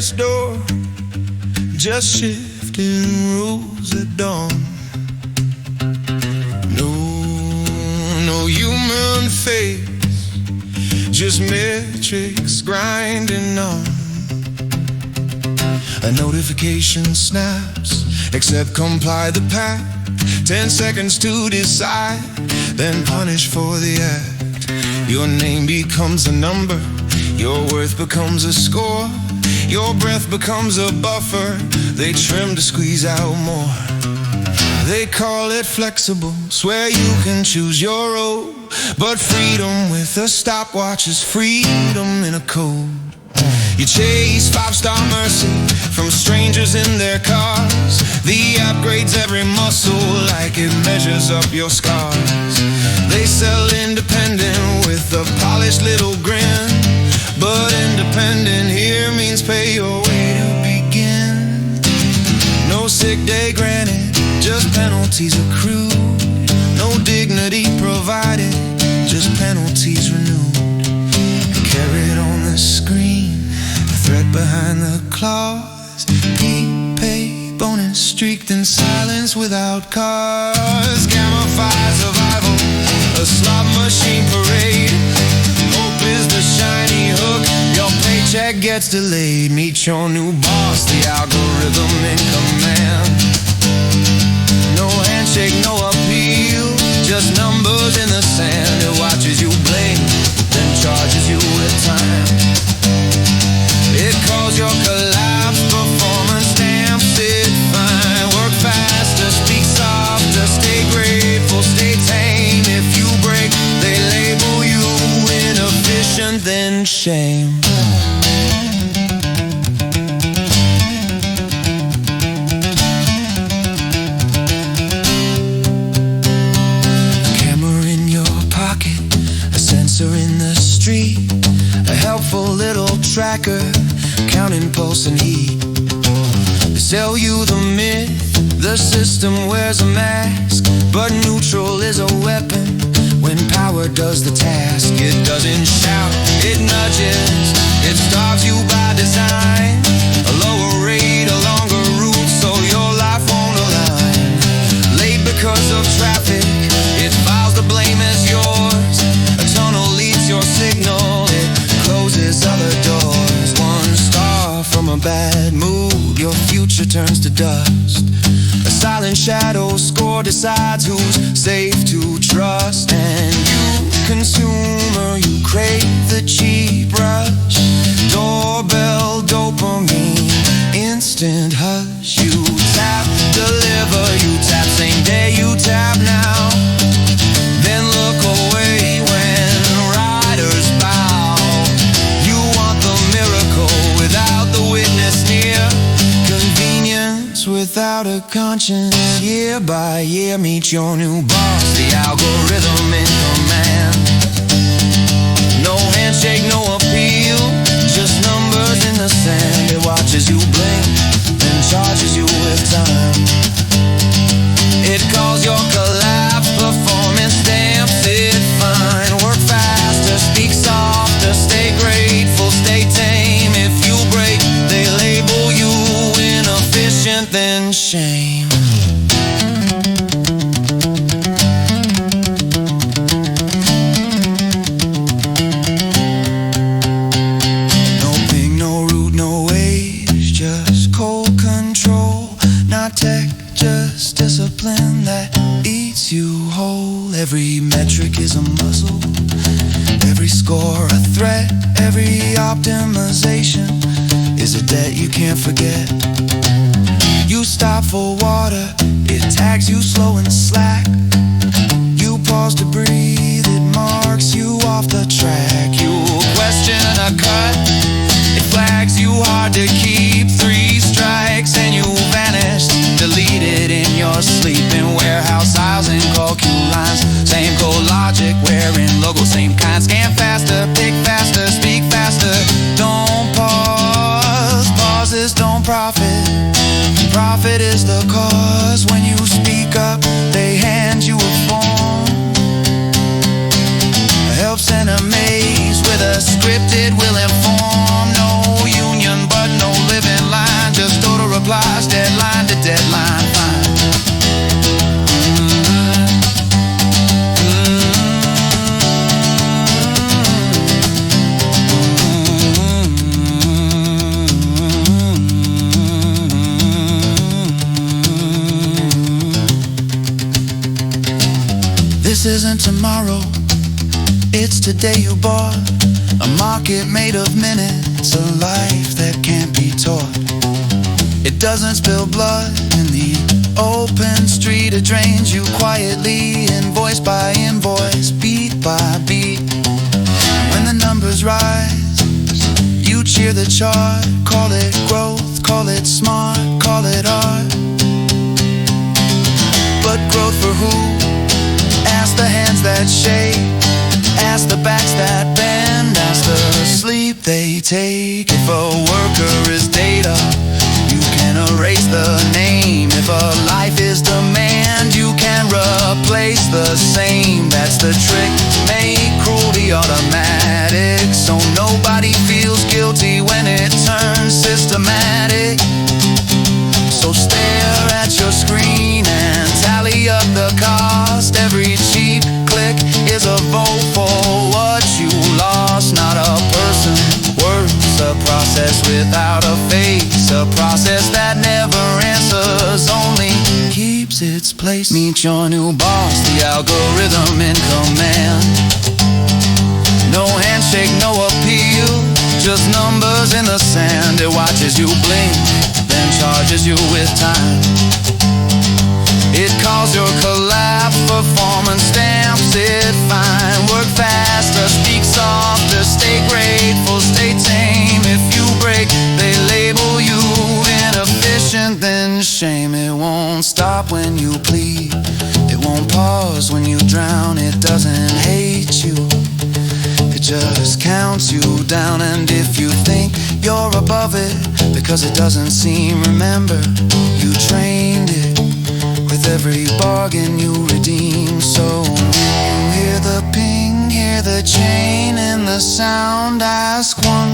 this door, just shifting rules at dawn. No human face, just metrics grinding on. A notification snaps, accept, comply the pact. 10 seconds to decide, then punish for the act. Your name becomes a number, your worth becomes a score. Your breath becomes a buffer, they trim to squeeze out more. They call it flexible, swear you can choose your road. But freedom with a stopwatch is freedom in a code. You chase 5-star mercy from strangers in their cars. The app grades every muscle like it measures up your scars. They sell independent with a polished little grin, but independent here means pay your way to begin. No sick day granted, just penalties accrued. No dignity provided, just penalties renewed. Carried on the screen, the threat behind the claws. Pay bonus streaked in silence without cause. Gamify survival, a slot machine parade. Hope is the shiny hook, your paycheck gets delayed. Meet your new boss, the algorithm in command. No handshake, no appeal, just numbers in the sand. It watches you blink, then charges you with time. It calls your collapse, performance stamps it fine. Work faster, speak softer, stay grateful, stay tame. If you break, they label you inefficient, then shame. In the street, a helpful little tracker, counting pulse and heat. They sell you the myth, the system wears a mask, but neutral is a weapon when power does the task. It doesn't shout, it nudges, it starves you by design. A lower rate, a longer route, so your life won't align. Late because of traffic, it files the blame as yours. A tunnel leads your signal, it closes other doors. 1 star from a bad mood, your future turns to dust. A silent shadow score decides who's safe to trust. And you, consumer, you crave the cheap rush. Doorbell, dopamine, instant hush. You tap, deliver, you tap same day, you tap now. Then look away when riders bow. You want the miracle without the witness near. Convenience without a conscience. Year by year, meet your new boss, the algorithm in command. No handshake, no appeal, just numbers in the sand. It watches you blink, then charges you with time. It calls your collapse, performance stamps it fine. Work faster, speak softer, stay grateful, stay tame. If you break, they label you inefficient, then shame. No ping, no route, no wage, just cold control. Not tech, just discipline that eats you whole. Every metric is a muzzle, every score a threat, every optimization is a debt you can't forget. You stop for water, it tags you slow and slack. You pause to breathe, it marks you off the track. You question a cut, it flags you hard to keep. 3 strikes and you vanished, deleted in your sleep. In warehouse aisles and calcul lines, same code logic, wearing logos, same kind. Scan faster, pick faster, speak faster. Don't pause, pauses don't profit. Profit is the cause. When you speak up, they hand you a form. Helps and amaze. This isn't tomorrow, it's today you bought. A market made of minutes, a life that can't be taught. It doesn't spill blood in the open street. It drains you quietly, invoice by invoice, beat by beat. When the numbers rise, you cheer the chart. Call it growth, call it smart, call it art. But growth for who? Ask the hands that shake, ask the backs that bend, ask the sleep they take. If a worker is data, you can erase the name. If a life is demand, you can replace the same. That's the trick, make cruelty automatic, so nobody feels guilty when it turns systematic. So stare at your screen and tally up the cost. Every cheap click is a vote for what you lost. Not a person, words, a process without a face. A process that never answers, only keeps its place. Meet your new boss, the algorithm in command. No handshake, no appeal, just numbers in the sand. It watches you blink, then charges you with time. It calls your collapse performance, stamps it fine. Work faster, speak softer, stay grateful, stay tame. If you break, they label you inefficient, then shame. It won't stop when you plead, it won't pause when you drown. It doesn't hate you, it just counts you down. And if you think you're above it because it doesn't seem, remember, you trained it with every bargain you redeem. So when you hear the ping, hear the chain and the sound, ask one